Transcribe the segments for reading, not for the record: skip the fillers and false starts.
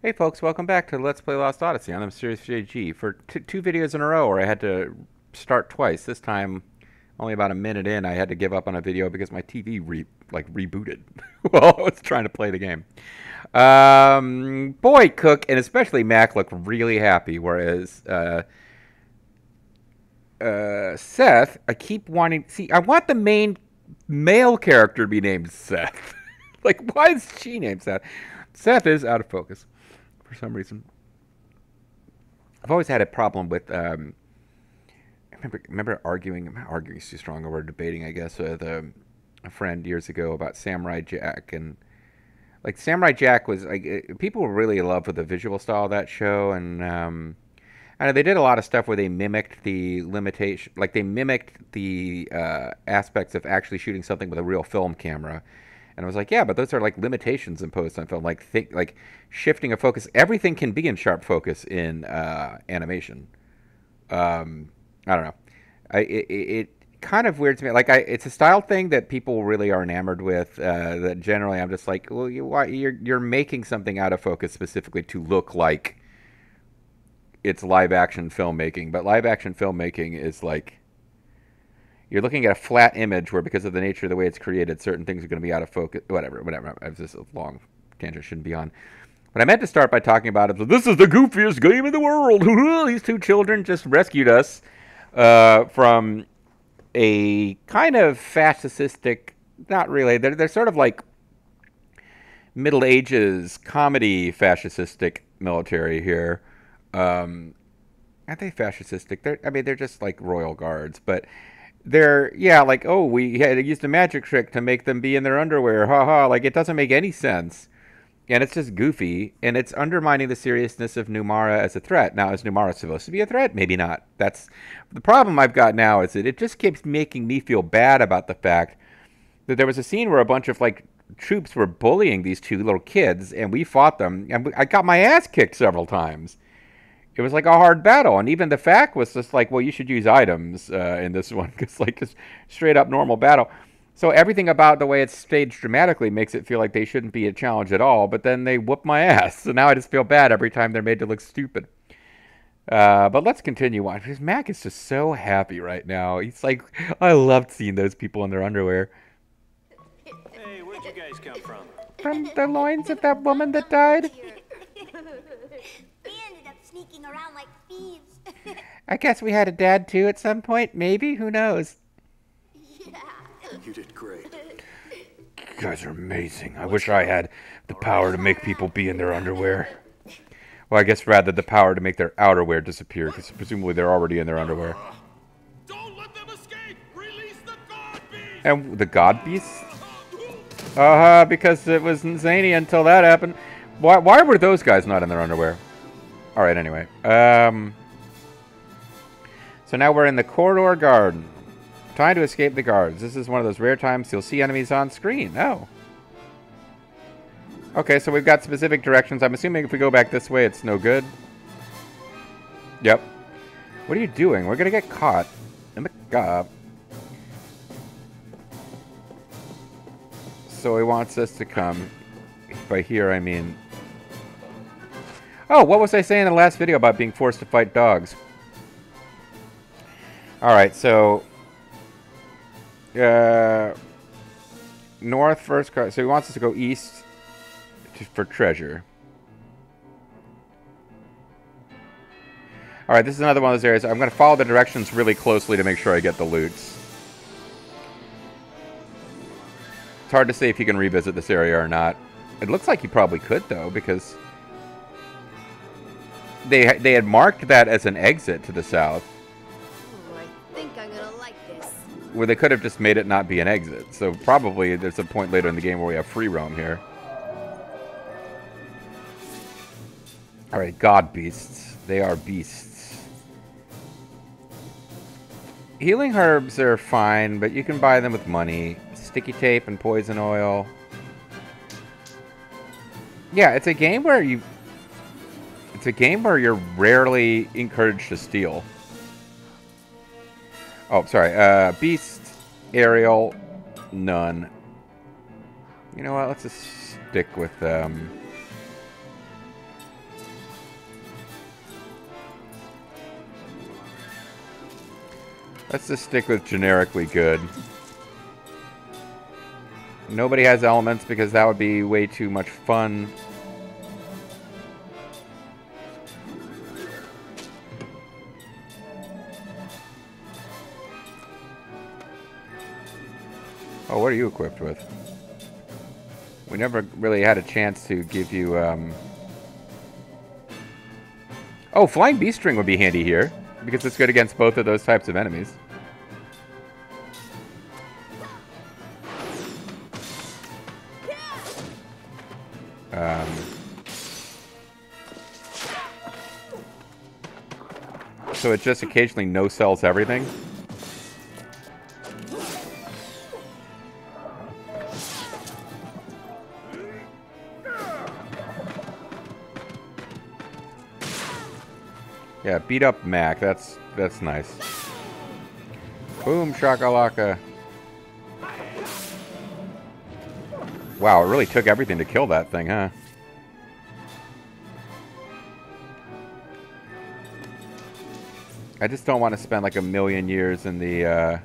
Hey folks, welcome back to Let's Play Lost Odyssey. I'm Serious JG. For two videos in a row where I had to start twice. This time, only about a minute in, I had to give up on a video because my TV rebooted while I was trying to play the game. Boy, Cook and especially Mac look really happy, whereas Seth, I keep wanting... See, I want the main male character to be named Seth. Like, why is she named Seth? Seth is out of focus for some reason. I've always had a problem with. I remember arguing. Arguing is too strong a word. Debating, I guess, with a friend years ago about Samurai Jack, and like Samurai Jack was like people were really in love with the visual style of that show, and I know they did a lot of stuff where they mimicked the limitation, like they mimicked the aspects of actually shooting something with a real film camera. And I was like, yeah, but those are like limitations imposed on film, like shifting a focus. Everything can be in sharp focus in animation. I don't know. It kind of weirds me. It's a style thing that people really are enamored with. That generally, I'm just like, well, you're making something out of focus specifically to look like it's live action filmmaking. But live action filmmaking is like. You're looking at a flat image where, because of the nature of the way it's created, certain things are going to be out of focus. Whatever. I was just a long tangent, shouldn't be on. But I meant to start by talking about it. This is the goofiest game in the world. These two children just rescued us from a kind of fascistic. Not really. They're sort of like Middle Ages comedy fascistic military here. Aren't they fascistic? They're just like royal guards, but. Like, oh, we had used a magic trick to make them be in their underwear. Ha ha. Like, it doesn't make any sense. And it's just goofy. And it's undermining the seriousness of Numara as a threat. Now, is Numara supposed to be a threat? Maybe not. That's the problem I've got now is that it just keeps making me feel bad about the fact that there was a scene where a bunch of, like, troops were bullying these two little kids. And we fought them. And I got my ass kicked several times. It was like a hard battle, and even the fact was just like, well, you should use items in this one, because like just straight up normal battle. So everything about the way it's staged dramatically makes it feel like they shouldn't be a challenge at all, but then they whoop my ass. So now I just feel bad every time they're made to look stupid. But let's continue on, because Mac is just so happy right now. He's like, I loved seeing those people in their underwear. Hey, where'd you guys come from? From the loins of that woman that died? Sneaking around like thieves. I guess we had a dad too at some point, maybe? Who knows? Yeah. You did great. You guys are amazing. I wish I had the power to make people be in their underwear. Well, I guess rather the power to make their outerwear disappear, because presumably they're already in their underwear. Don't let them escape! Release the god beast! And the god beasts? Because it was zany until that happened. Why were those guys not in their underwear? Alright, anyway. So now we're in the corridor garden. Time to escape the guards. This is one of those rare times you'll see enemies on screen. Oh. Okay, so we've got specific directions. I'm assuming if we go back this way, it's no good. Yep. What are you doing? We're gonna get caught. Oh my god. So he wants us to come. By here, I mean... Oh, what was I saying in the last video about being forced to fight dogs? Alright, so... north first car. So he wants us to go east for treasure. Alright, this is another one of those areas. I'm going to follow the directions really closely to make sure I get the loots. It's hard to say if you can revisit this area or not. It looks like you probably could, though, because... They had marked that as an exit to the south. Ooh, I think I'm gonna like this. Where they could have just made it not be an exit. So probably there's a point later in the game where we have free roam here. Alright, god beasts. They are beasts. Healing herbs are fine, but you can buy them with money. Sticky tape and poison oil. Yeah, it's a game where you... It's a game where you're rarely encouraged to steal. Oh, sorry. Beast, aerial, none. You know what? Let's just stick with Let's just stick with generically good. Nobody has elements because that would be way too much fun. Oh, what are you equipped with? We never really had a chance to give you, Oh, Flying Beast String would be handy here, because it's good against both of those types of enemies. So it just occasionally no-sells everything. Yeah, beat up Mac. That's nice. Boom shakalaka. Wow, it really took everything to kill that thing, huh? I just don't want to spend like a million years in the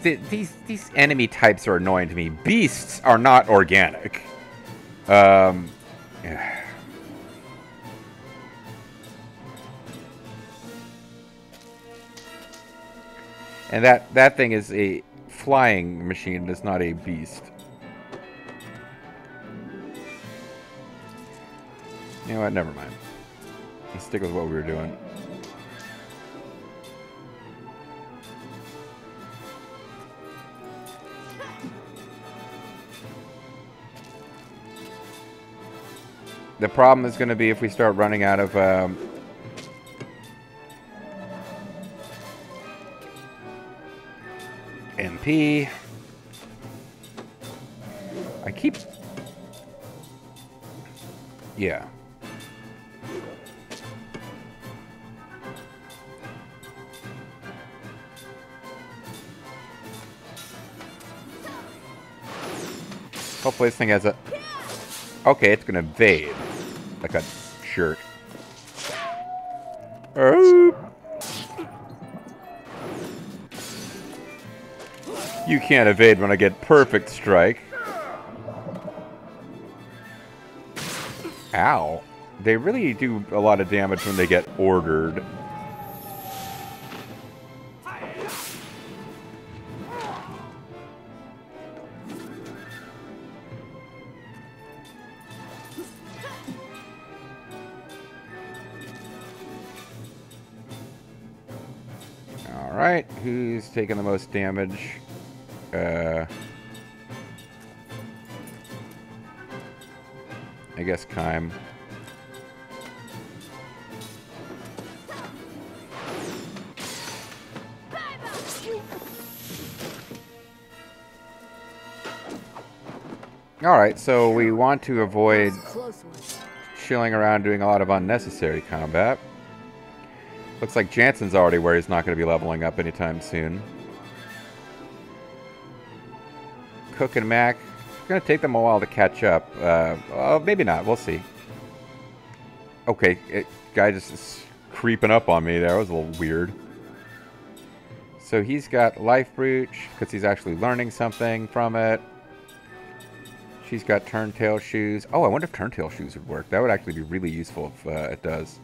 these enemy types are annoying to me. Beasts are not organic. Yeah. And that thing is a flying machine. It's not a beast. You know what? Never mind. Let's stick with what we were doing. The problem is going to be if we start running out of MP. I keep... Yeah. Hopefully this thing has a... Okay, it's gonna evade. Like a jerk. You can't evade when I get perfect strike. Ow. They really do a lot of damage when they get ordered. Alright, who's taking the most damage? I guess Kime. Alright, so we want to avoid chilling around doing a lot of unnecessary combat. Looks like Jansen's already where he's not going to be leveling up anytime soon. Cook and Mac, it's going to take them a while to catch up. Well, maybe not. We'll see. Okay, guy just is creeping up on me there. That was a little weird. So he's got Life Brooch, because he's actually learning something from it. She's got Turntail Shoes. Oh, I wonder if Turntail Shoes would work. That would actually be really useful if it does.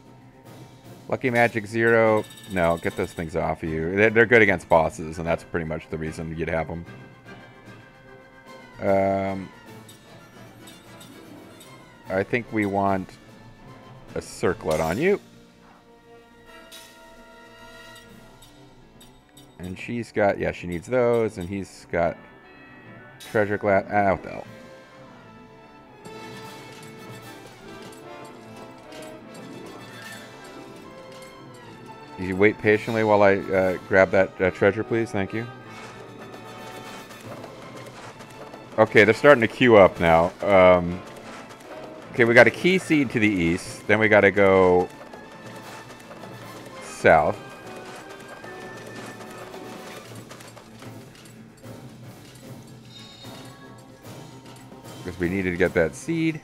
Lucky Magic 0. No, get those things off of you. They're good against bosses, and that's pretty much the reason you'd have them. I think we want a circlet on you. And she's got, yeah, she needs those, and he's got treasure glass. Ah, what the hell. You wait patiently while I grab that treasure, please. Thank you. Okay, they're starting to queue up now. Okay, we got a key seed to the east. Then we got to go south. Because we needed to get that seed.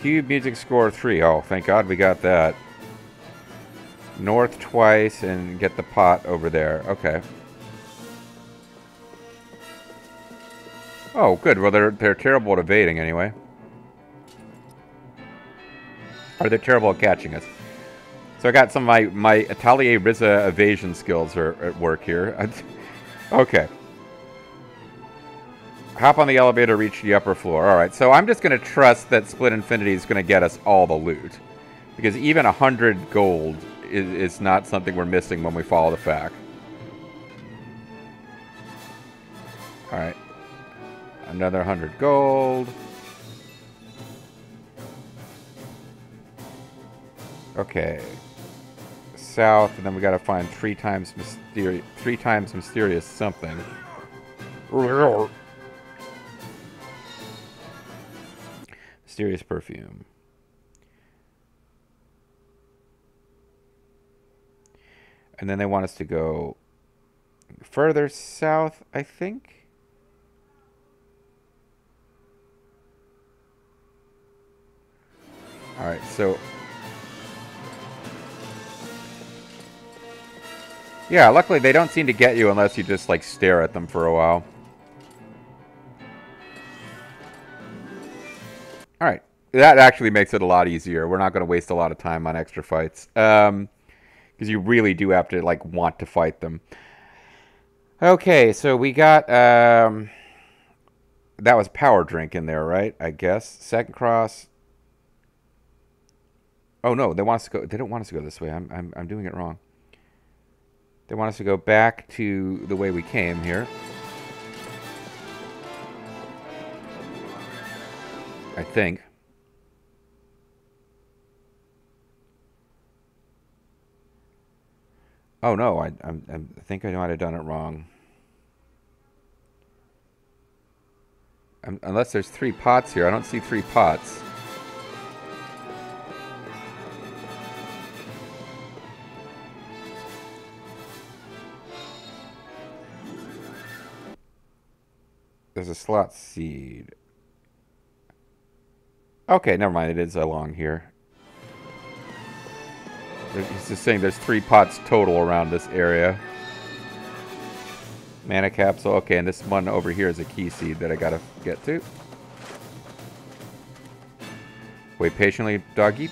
Cue music score 3. Oh, thank God we got that. North twice and get the pot over there. Okay. Oh, good. Well, they're terrible at evading anyway. Or they're terrible at catching us. So I got some of my Atelier Riza evasion skills are at work here. Okay. Hop on the elevator, reach the upper floor. Alright, so I'm just going to trust that Split Infinity is going to get us all the loot. Because even 100 gold is not something we're missing when we follow the fact. Alright. Another 100 gold. Okay. South, and then we gotta find three times mysterious something. Mysterious perfume. And then they want us to go further south, I think. Alright, so... yeah, luckily they don't seem to get you unless you just, like, stare at them for a while. Alright. That actually makes it a lot easier. We're not going to waste a lot of time on extra fights. Because you really do have to, like, want to fight them. Okay, so we got... that was power drink in there, right? I guess. Second cross... oh, no, they want us to go... they don't want us to go this way. I'm doing it wrong. They want us to go back to the way we came here. I think. Oh no, I think I might have done it wrong. Unless there's 3 pots here. I don't see 3 pots. There's a slot seed. Okay, never mind. It is along here. He's just saying there's 3 pots total around this area. Mana capsule. Okay, and this one over here is a key seed that I gotta get to. Wait patiently, doggy.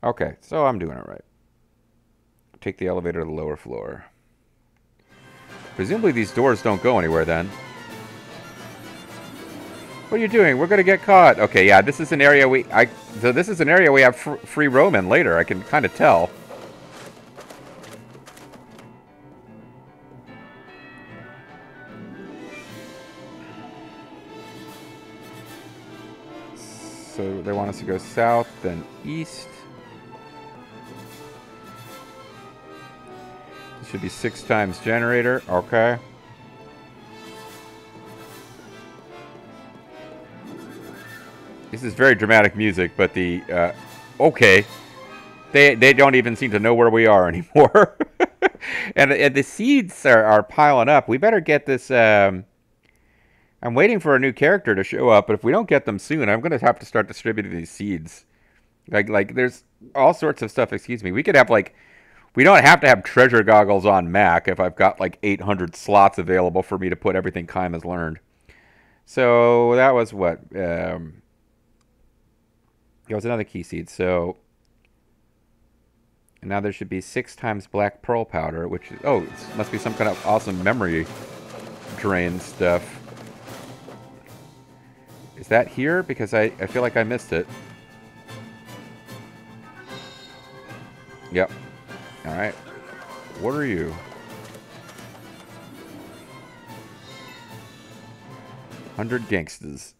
Okay, so I'm doing it right. Take the elevator to the lower floor. Presumably these doors don't go anywhere then. What are you doing? We're gonna get caught. Okay, yeah, this is an area so this is an area we have free roam in later. I can kind of tell. So they want us to go south, then east. This should be 6 times generator. Okay. This is very dramatic music, but the okay, they don't even seem to know where we are anymore, and the seeds are piling up. We better get this. I'm waiting for a new character to show up, but if we don't get them soon, I'm gonna have to start distributing these seeds. Like there's all sorts of stuff. Excuse me. We could have like, we don't have to have treasure goggles on Mac if I've got like 800 slots available for me to put everything Kime has learned. So that was what. It was another key seed, so... and now there should be 6 times black pearl powder, which... oh, it must be some kind of awesome memory drain stuff. Is that here? Because I feel like I missed it. Yep. Alright. What are you? "100 gangsters."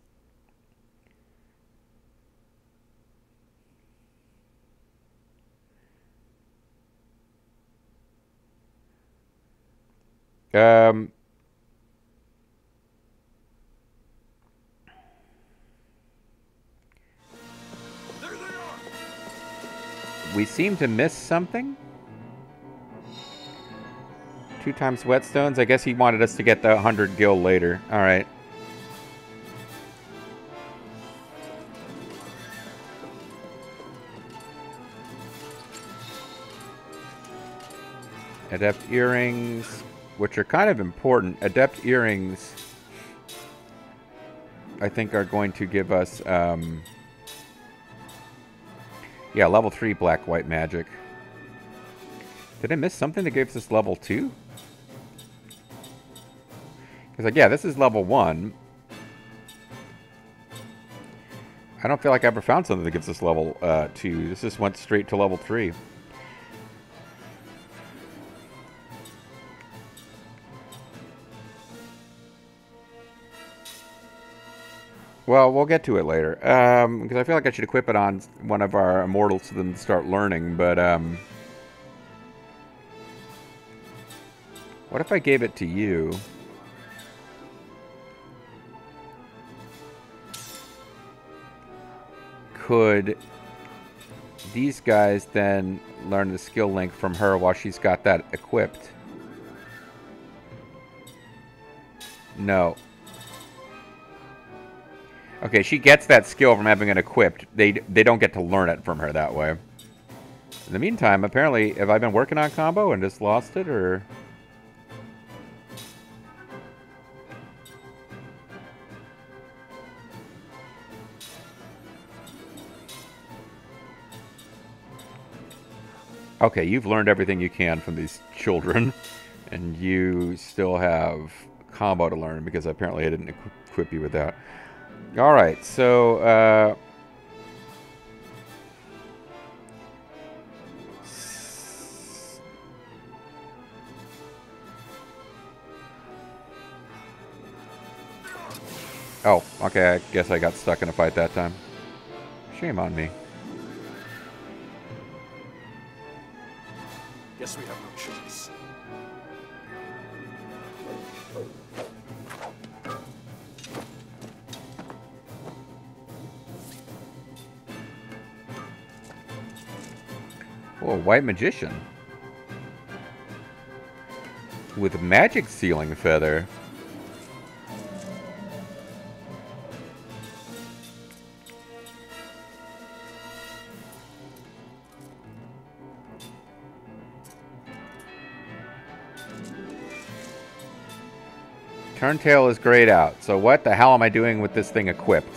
We seem to miss something. 2 times whetstones. I guess he wanted us to get the 100 gil later. Alright. Adept earrings, which are kind of important. Adept earrings, I think, are going to give us, yeah, level 3 black-white magic. Did I miss something that gives us level 2? Because, like, yeah, this is level 1. I don't feel like I ever found something that gives us level 2. This just went straight to level 3. Well, we'll get to it later. Because I feel like I should equip it on one of our immortals so then start learning, but, what if I gave it to you? Could these guys then learn the skill link from her while she's got that equipped? No. Okay, she gets that skill from having it equipped. They don't get to learn it from her that way. In the meantime, apparently, have I been working on combo and just lost it, or... Okay, you've learned everything you can from these children, and you still have combo to learn because apparently I didn't equip you with that. Alright, so, oh, okay, I guess I got stuck in a fight that time. Shame on me. Guess we have no choice. Oh, a white magician. With a magic ceiling feather. Turntail is grayed out. So what the hell am I doing with this thing equipped?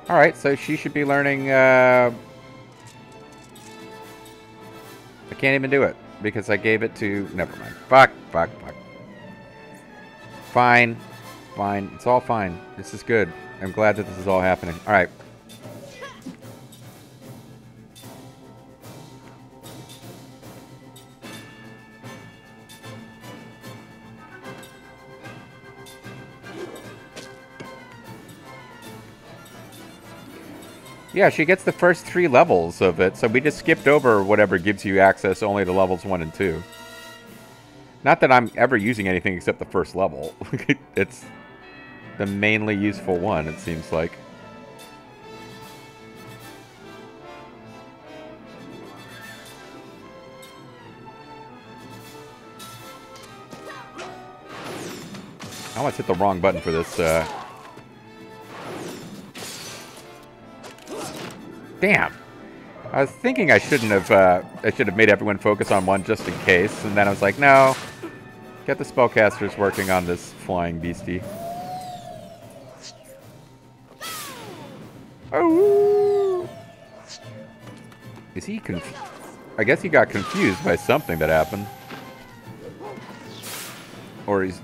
Alright, so she should be learning... I can't even do it because I gave it to... Never mind. Fuck. Fine. Fine. It's all fine. This is good. I'm glad that this is all happening. Alright. Yeah, she gets the first 3 levels of it, so we just skipped over whatever gives you access only to levels 1 and 2. Not that I'm ever using anything except the first level. It's the mainly useful one, it seems like. I almost hit the wrong button for this, Damn. I was thinking I should have made everyone focus on one just in case, and then I was like, no. Get the spellcasters working on this flying beastie. Oh! Is he confused? I guess he got confused by something that happened. Or he's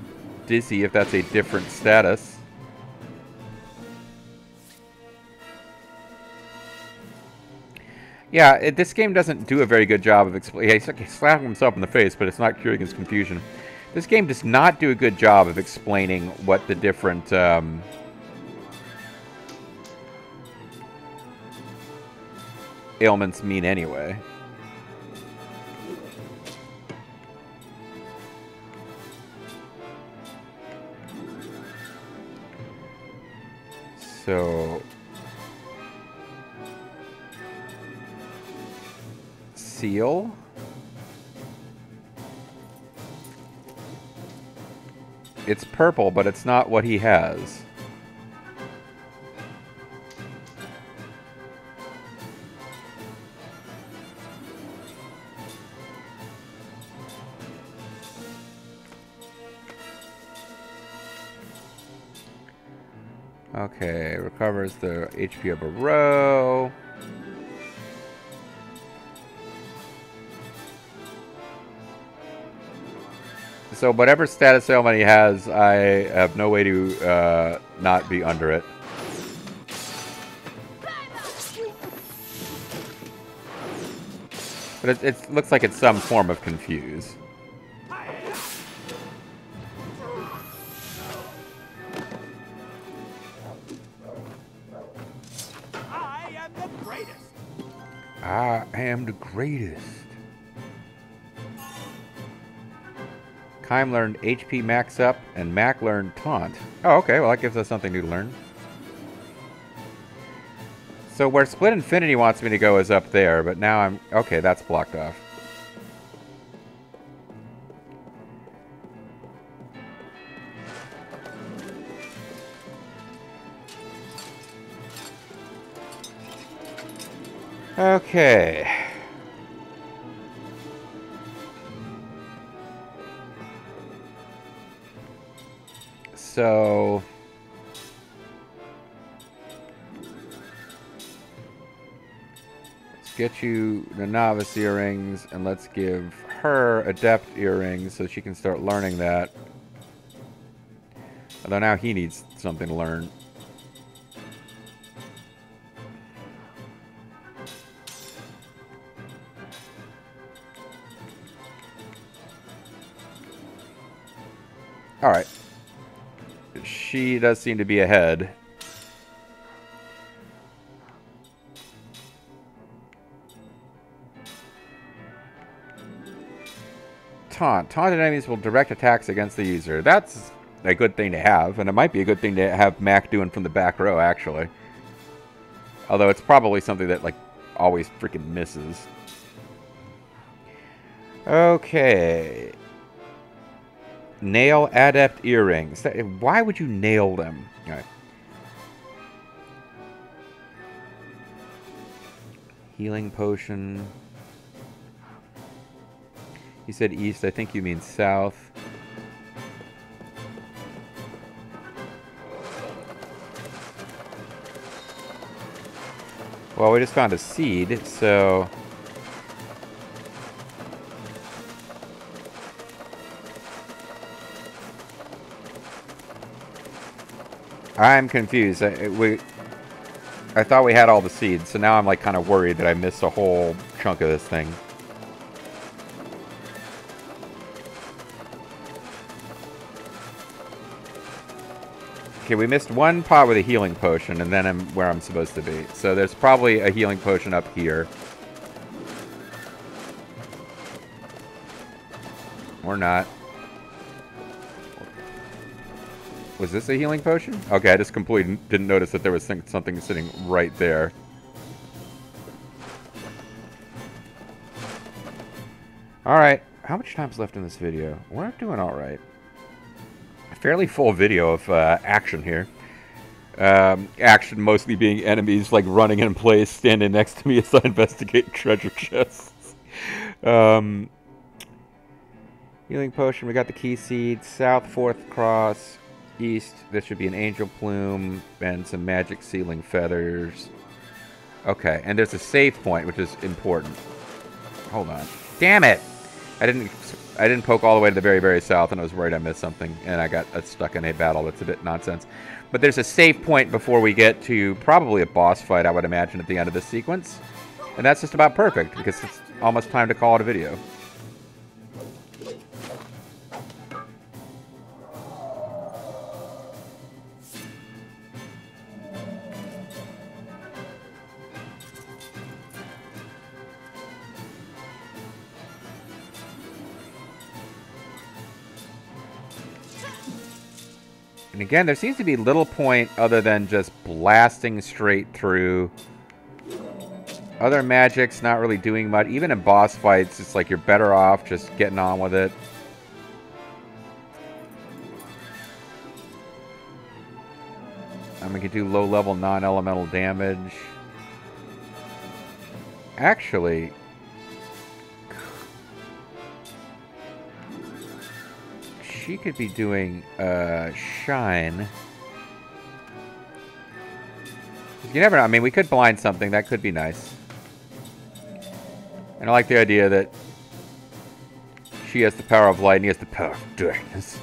dizzy if that's a different status. Yeah, this game doesn't do a very good job of explaining. He's slapping himself in the face, but it's not curing his confusion. This game does not do a good job of explaining what the different ailments mean anyway. So... Seal. It's purple, but it's not what he has. Okay, recovers the HP of a row. So whatever status ailment he has, I have no way to not be under it. But it looks like it's some form of confuse. I am the greatest. I am the greatest. Kime learned HP max up, and Mac learned taunt. Oh, okay, well that gives us something new to learn. So where Split Infinity wants me to go is up there, but now I'm... Okay, that's blocked off. Okay. So... let's get you the novice earrings, and let's give her adept earrings so she can start learning that. Although now he needs something to learn. Alright. She does seem to be ahead. Taunt. Taunted enemies will direct attacks against the user. That's a good thing to have, and it might be a good thing to have Mac doing from the back row, actually. Although it's probably something that, like, always freaking misses. Okay. Nail adept earrings. Why would you nail them? All right. Healing potion. You said east. I think you mean south. Well, we just found a seed, so... I'm confused. I thought we had all the seeds, so now I'm like kind of worried that I missed a whole chunk of this thing. Okay, we missed one pot with a healing potion, and then I'm where I'm supposed to be. So there's probably a healing potion up here. Or not. Was this a healing potion? Okay, I just completely didn't notice that there was something sitting right there. Alright, how much time's left in this video? We're doing alright. A fairly full video of action here. Action mostly being enemies like running in place, standing next to me as I investigate treasure chests. Healing potion, we got the key seed, south, fourth cross. East, there should be an angel plume and some magic ceiling feathers. Okay, and there's a save point, which is important. Hold on. Damn it! I didn't poke all the way to the very, very south, and I was worried I missed something, and I got stuck in a battle that's a bit nonsense. But there's a save point before we get to probably a boss fight, I would imagine, at the end of this sequence. And that's just about perfect, because it's almost time to call it a video. And again, there seems to be little point other than just blasting straight through. Other magics not really doing much. Even in boss fights, it's like you're better off just getting on with it. We could do low-level non-elemental damage. Actually... she could be doing shine. You never know. I mean, we could blind something. That could be nice. And I like the idea that she has the power of light and he has the power of darkness.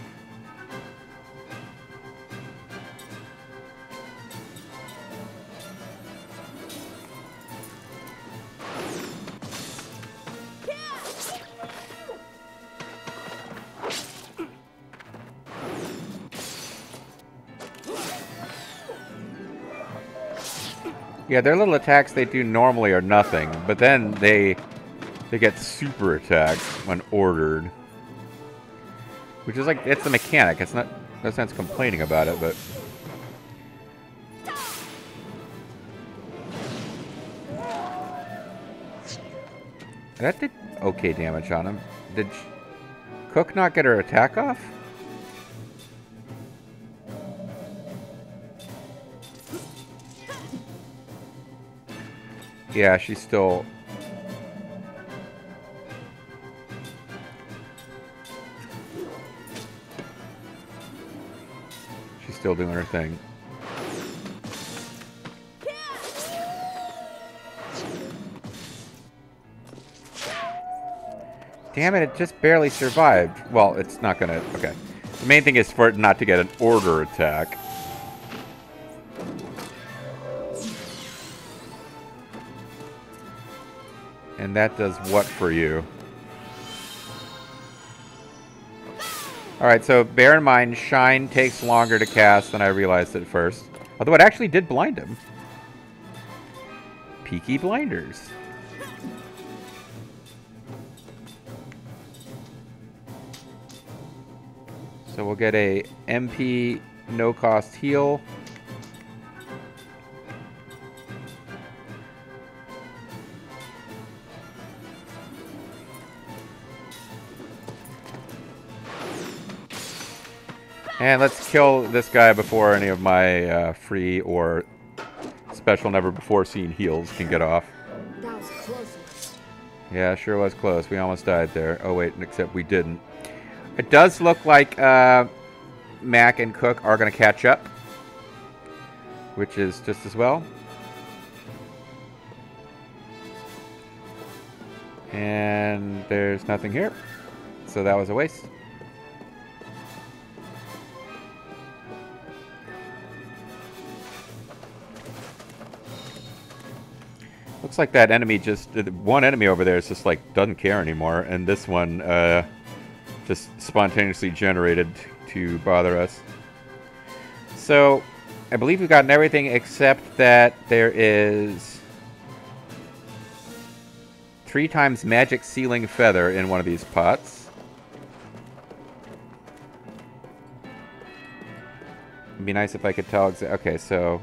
Yeah, their little attacks they do normally are nothing, but then they get super attacks when ordered. Which is like, it's the mechanic. It's not, no sense complaining about it, but... That did okay damage on him. Did Cook not get her attack off? Yeah, she's still... She's still doing her thing. Damn it, it just barely survived. Well, it's not gonna... Okay. The main thing is for it not to get an order attack. And that does what for you? Alright, so bear in mind, Shine takes longer to cast than I realized at first. Although it actually did blind him. Peaky Blinders. So we'll get a MP no-cost heal. And let's kill this guy before any of my free or special never before seen heals can get off. That was a close one. Yeah, sure was close. We almost died there. Oh wait, except we didn't. It does look like Mac and Cook are going to catch up, which is just as well. And there's nothing here, so that was a waste. Looks like that enemy just... One enemy over there is just like, doesn't care anymore. And this one just spontaneously generated to bother us. So, I believe we've gotten everything except that there is 3 times magic sealing feather in one of these pots. It'd be nice if I could tell okay, so...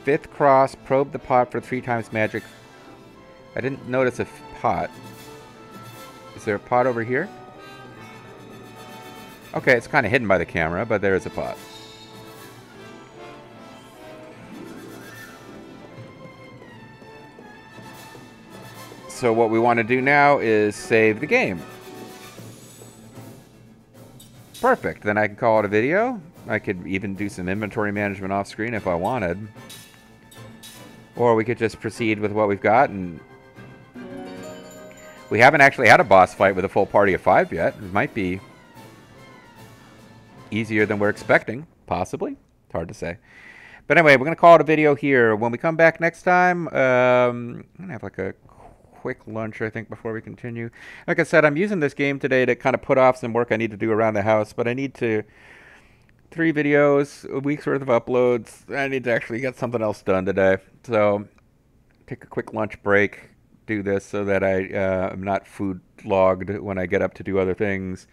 5th cross, probe the pot for 3 times magic. I didn't notice a pot. Is there a pot over here? Okay, it's kind of hidden by the camera, but there is a pot. So what we want to do now is save the game. Perfect. Then I can call it a video. I could even do some inventory management off screen if I wanted. Or we could just proceed with what we've got, and we haven't actually had a boss fight with a full party of 5 yet. It might be easier than we're expecting, possibly. It's hard to say. But anyway, we're going to call it a video here. When we come back next time, I'm going to have like a quick lunch, I think, before we continue. Like I said, I'm using this game today to kind of put off some work I need to do around the house, but I need to... 3 videos, a week's worth of uploads. I need to actually get something else done today. So, take a quick lunch break, do this so that I am not food logged when I get up to do other things.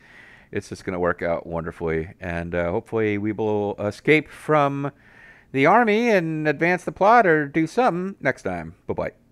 It's just going to work out wonderfully. And hopefully we will escape from the army and advance the plot or do something next time. Bye-bye.